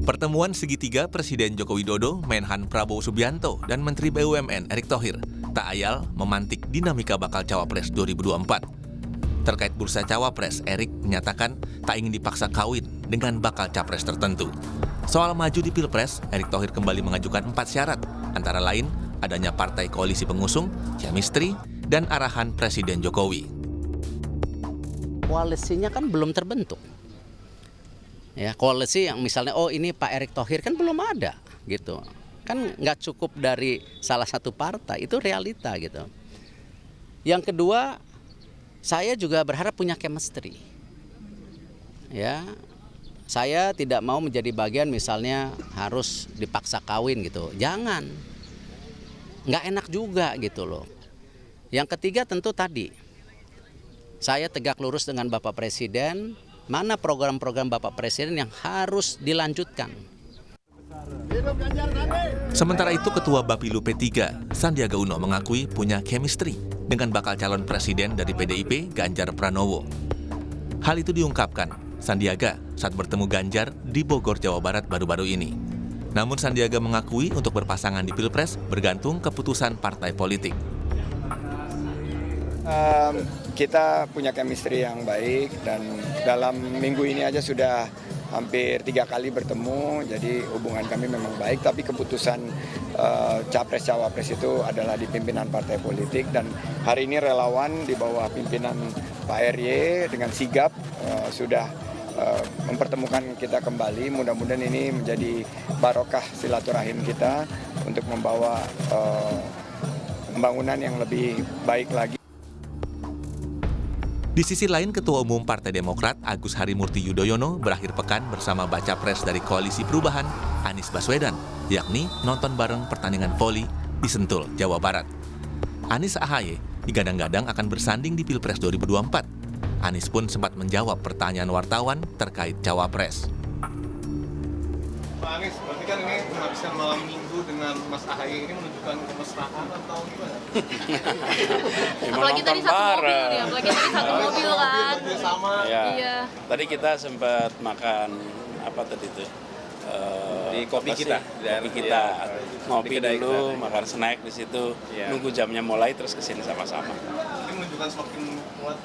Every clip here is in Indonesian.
Pertemuan segitiga Presiden Joko Widodo, Menhan Prabowo Subianto, dan Menteri BUMN Erick Thohir tak ayal memantik dinamika bakal Cawapres 2024. Terkait bursa Cawapres, Erick menyatakan tak ingin dipaksa kawin dengan bakal Capres tertentu. Soal maju di Pilpres, Erick Thohir kembali mengajukan 4 syarat, antara lain adanya partai koalisi pengusung, chemistry, dan arahan Presiden Jokowi. Koalisinya kan belum terbentuk. Ya, koalisi yang misalnya ini Pak Erick Thohir kan belum ada gitu. Kan nggak cukup dari salah satu partai, itu realita gitu. Yang kedua, saya juga berharap punya chemistry. Ya, saya tidak mau menjadi bagian misalnya harus dipaksa kawin gitu. Jangan. Nggak enak juga gitu loh. Yang ketiga tentu tadi, saya tegak lurus dengan Bapak Presiden, mana program-program Bapak Presiden yang harus dilanjutkan. Sementara itu Ketua Bapilu P3, Sandiaga Uno mengakui punya chemistry dengan bakal calon presiden dari PDIP, Ganjar Pranowo. Hal itu diungkapkan Sandiaga saat bertemu Ganjar di Bogor, Jawa Barat baru-baru ini. Namun Sandiaga mengakui untuk berpasangan di Pilpres bergantung keputusan partai politik. Kita punya chemistry yang baik dan dalam minggu ini aja sudah hampir 3 kali bertemu, jadi hubungan kami memang baik, tapi keputusan Capres-Cawapres itu adalah di pimpinan partai politik dan hari ini relawan di bawah pimpinan Pak RY dengan sigap sudah mempertemukan kita kembali. Mudah-mudahan ini menjadi barokah silaturahim kita untuk membawa pembangunan yang lebih baik lagi. Di sisi lain, Ketua Umum Partai Demokrat Agus Harimurti Yudhoyono berakhir pekan bersama baca pres dari Koalisi Perubahan Anies Baswedan, yakni nonton bareng pertandingan voli di Sentul, Jawa Barat. Anies AHY digadang-gadang akan bersanding di Pilpres 2024. Anies pun sempat menjawab pertanyaan wartawan terkait Cawapres. Pak Anies, berarti kan ini menghabiskan malam minggu dengan Mas AHY ini menunjukkan kemesraan atau gimana? Apalagi tadi satu mobil ya, apalagi tadi satu mobil kan. Sama. Ya. Iya. Tadi kita sempat makan apa tadi itu? Di kopi kita, Kopi kita. Ngopi dulu, makan snack di situ. Ya. Nunggu jamnya mulai terus kesini sama-sama. Ini menunjukkan semakin kuat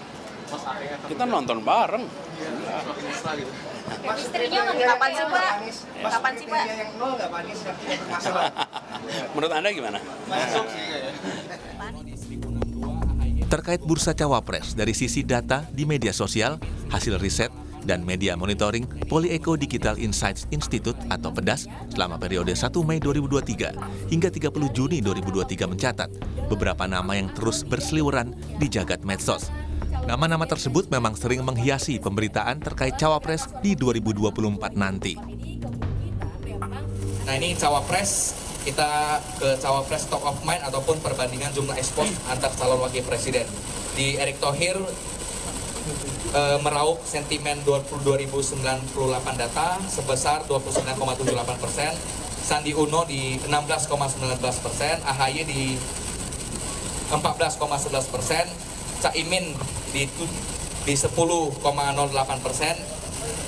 Mas AHY atau Kita nonton bareng. semakin mesra gitu. Istrinya kapan sih Pak? Kapan sih Pak? Menurut Anda gimana? Masuk sih kayaknya. Terkait bursa Cawapres dari sisi data di media sosial, hasil riset, dan media monitoring Polyeco Digital Insights Institute atau PEDAS selama periode 1 Mei 2023 hingga 30 Juni 2023 mencatat beberapa nama yang terus berseliweran di jagat medsos. Nama-nama tersebut memang sering menghiasi pemberitaan terkait Cawapres di 2024 nanti. Nah ini Cawapres, kita ke Cawapres top of mind ataupun perbandingan jumlah ekspos antar calon wakil presiden. Di Erick Thohir meraup sentimen 22.098 data sebesar 29,78%, Sandi Uno di 16,19%, AHY di 14,11%, Caimin di 10,08%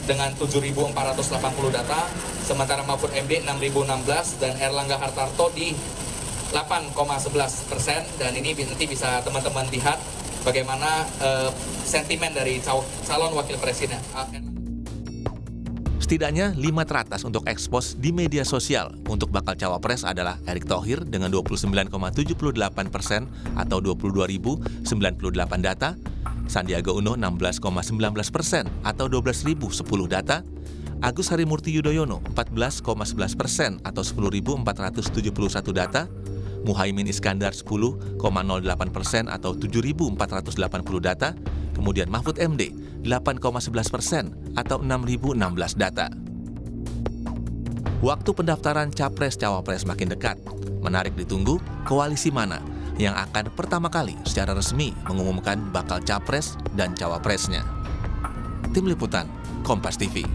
dengan 7.480 data, sementara Mahfud MD 6.016 dan Erlangga Hartarto di 8,11%, dan ini nanti bisa teman-teman lihat bagaimana sentimen dari calon wakil presiden. Setidaknya 5 teratas untuk ekspos di media sosial untuk bakal Cawapres adalah Erick Thohir dengan 29,78% atau 22.098 data, Sandiaga Uno 16,19% atau 12.010 data, Agus Harimurti Yudhoyono 14,11% atau 10.471 data, Muhaimin Iskandar 10,08% atau 7.480 data, kemudian Mahfud MD 8,11% atau 6.016 data. Waktu pendaftaran Capres-Cawapres makin dekat. Menarik ditunggu koalisi mana yang akan pertama kali secara resmi mengumumkan bakal Capres dan Cawapresnya. Tim Liputan, Kompas TV.